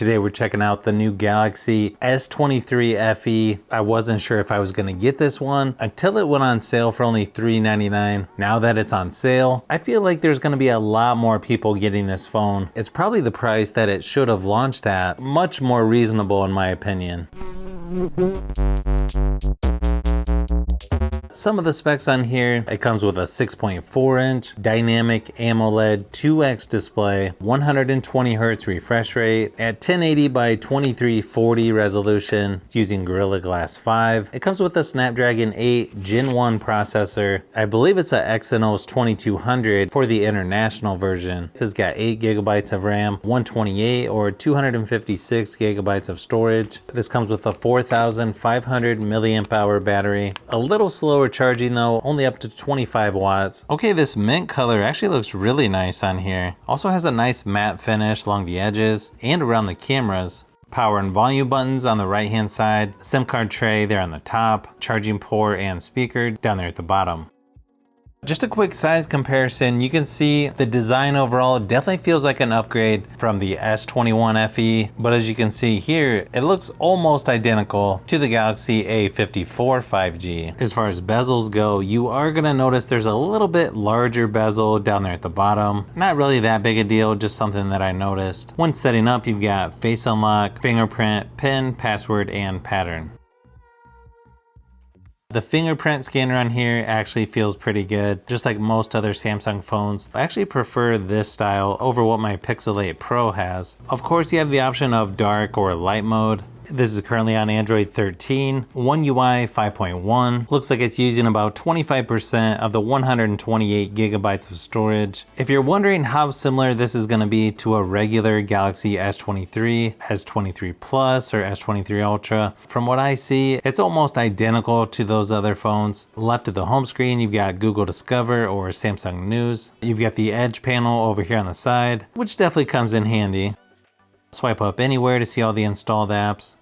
Today we're checking out the new Galaxy S23 FE. I wasn't sure if I was gonna get this one until it went on sale for only $399. Now that it's on sale, I feel like there's gonna be a lot more people getting this phone. It's probably the price that it should have launched at. Much more reasonable in my opinion. Some of the specs on here, it comes with a 6.4-inch dynamic AMOLED 2X display, 120Hz refresh rate at 1080 by 2340 resolution. It's using Gorilla Glass 5. It comes with a Snapdragon 8 Gen 1 processor. I believe it's a Exynos 2200 for the international version. It's got 8GB of RAM, 128 or 256GB of storage. This comes with a 4500 milliamp hour battery. A little slower charging though, only up to 25 watts. Okay, this mint color actually looks really nice on here. Also has a nice matte finish along the edges and around the cameras. Power and volume buttons on the right hand side. SIM card tray there on the top. Charging port and speaker down there at the bottom. Just a quick size comparison, you can see the design overall definitely feels like an upgrade from the S21 FE, but as you can see here, it looks almost identical to the Galaxy A54 5G. As far as bezels go, you are gonna notice there's a little bit larger bezel down there at the bottom. Not really that big a deal, just something that I noticed. When setting up, you've got face unlock, fingerprint, PIN, password, and pattern. The fingerprint scanner on here actually feels pretty good, just like most other Samsung phones. I actually prefer this style over what my Pixel 8 Pro has. Of course, you have the option of dark or light mode. This is currently on Android 13, One UI 5.1. Looks like it's using about 25% of the 128GB of storage. If you're wondering how similar this is going to be to a regular Galaxy S23, S23 Plus, or S23 Ultra, from what I see, it's almost identical to those other phones. Left of the home screen, you've got Google Discover or Samsung News. You've got the Edge panel over here on the side, which definitely comes in handy. Swipe up anywhere to see all the installed apps.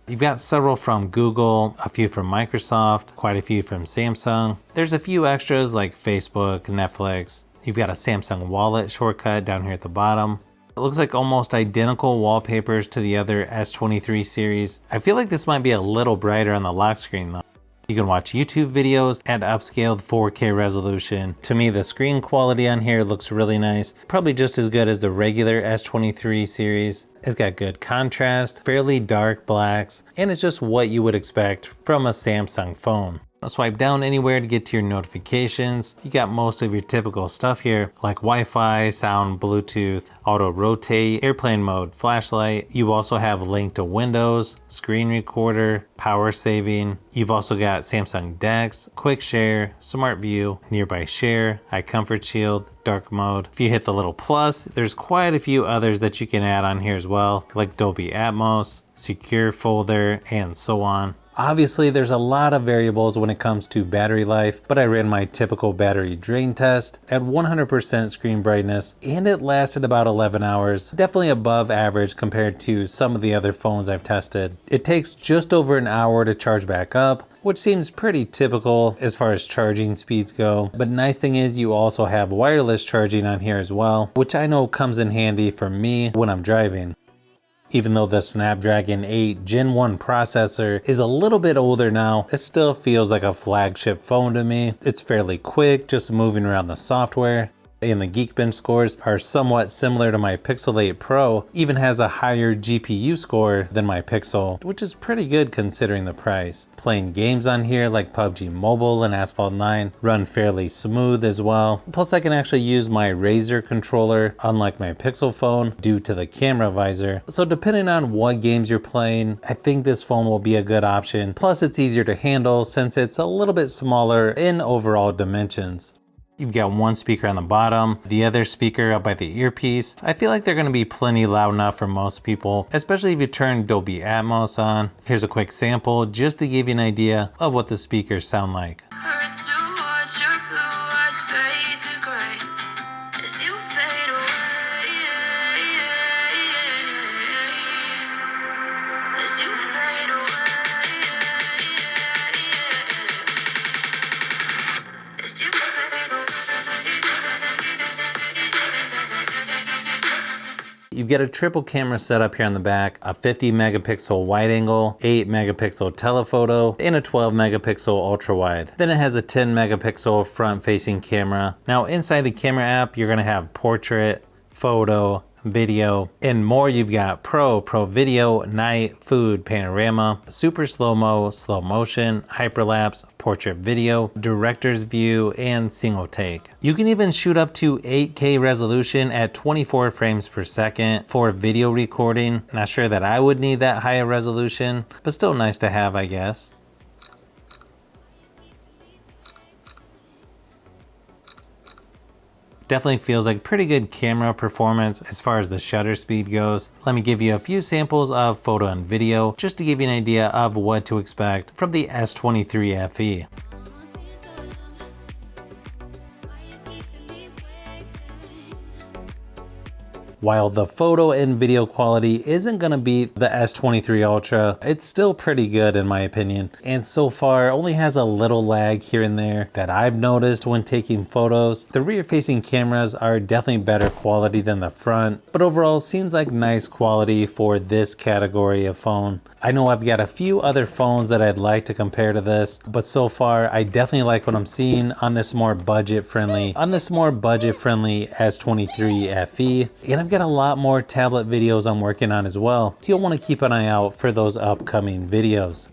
You've got several from Google, a few from Microsoft, quite a few from Samsung. There's a few extras like Facebook, Netflix. You've got a Samsung Wallet shortcut down here at the bottom. It looks like almost identical wallpapers to the other S23 series. I feel like this might be a little brighter on the lock screen though. You can watch YouTube videos at upscaled 4K resolution. To me, the screen quality on here looks really nice. Probably just as good as the regular S23 series. It's got good contrast, fairly dark blacks, and it's just what you would expect from a Samsung phone. I'll swipe down anywhere to get to your notifications. You got most of your typical stuff here, like Wi-Fi, sound, Bluetooth, auto rotate, airplane mode, flashlight. You also have link to Windows, screen recorder, power saving. You've also got Samsung DeX, quick share, smart view, nearby share, high comfort shield, dark mode. If you hit the little plus, there's quite a few others that you can add on here as well, like Dolby Atmos, secure folder, and so on. Obviously, there's a lot of variables when it comes to battery life, but I ran my typical battery drain test at 100% screen brightness, and it lasted about 11 hours, definitely above average compared to some of the other phones I've tested. It takes just over an hour to charge back up, which seems pretty typical as far as charging speeds go. But nice thing is you also have wireless charging on here as well, which I know comes in handy for me when I'm driving. Even though the Snapdragon 8 Gen 1 processor is a little bit older now, it still feels like a flagship phone to me. It's fairly quick, just moving around the software. And the Geekbench scores are somewhat similar to my Pixel 8 Pro, even has a higher GPU score than my Pixel, which is pretty good considering the price. Playing games on here like PUBG Mobile and Asphalt 9 run fairly smooth as well. Plus I can actually use my Razer controller, unlike my Pixel phone, due to the camera visor. So depending on what games you're playing, I think this phone will be a good option. Plus it's easier to handle since it's a little bit smaller in overall dimensions. You've got one speaker on the bottom, the other speaker up by the earpiece. I feel like they're gonna be plenty loud enough for most people, especially if you turn Dolby Atmos on. Here's a quick sample just to give you an idea of what the speakers sound like. You get a triple camera setup here on the back, a 50 megapixel wide angle, 8 megapixel telephoto, and a 12 megapixel ultra wide. Then it has a 10 megapixel front facing camera. Now inside the camera app, you're gonna have portrait, photo, video, and more. You've got pro video, night, food, panorama, super slow-mo, slow motion, hyperlapse, portrait video, director's view, and single take. You can even shoot up to 8K resolution at 24 frames per second for video recording. Not sure that I would need that high a resolution, but still nice to have, I guess. Definitely feels like pretty good camera performance as far as the shutter speed goes. Let me give you a few samples of photo and video just to give you an idea of what to expect from the S23 FE. While the photo and video quality isn't gonna beat the S23 Ultra, it's still pretty good in my opinion. And so far only has a little lag here and there that I've noticed when taking photos. The rear facing cameras are definitely better quality than the front, but overall seems like nice quality for this category of phone. I know I've got a few other phones that I'd like to compare to this, but so far I definitely like what I'm seeing on this more budget friendly S23 FE. And I've got a lot more tablet videos I'm working on as well, so you'll want to keep an eye out for those upcoming videos.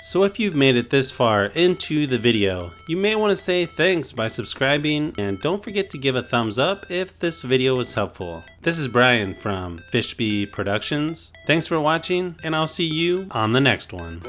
So if you've made it this far into the video, you may want to say thanks by subscribing, and don't forget to give a thumbs up if this video was helpful. This is Brian from Fishbee Productions. Thanks for watching, and I'll see you on the next one.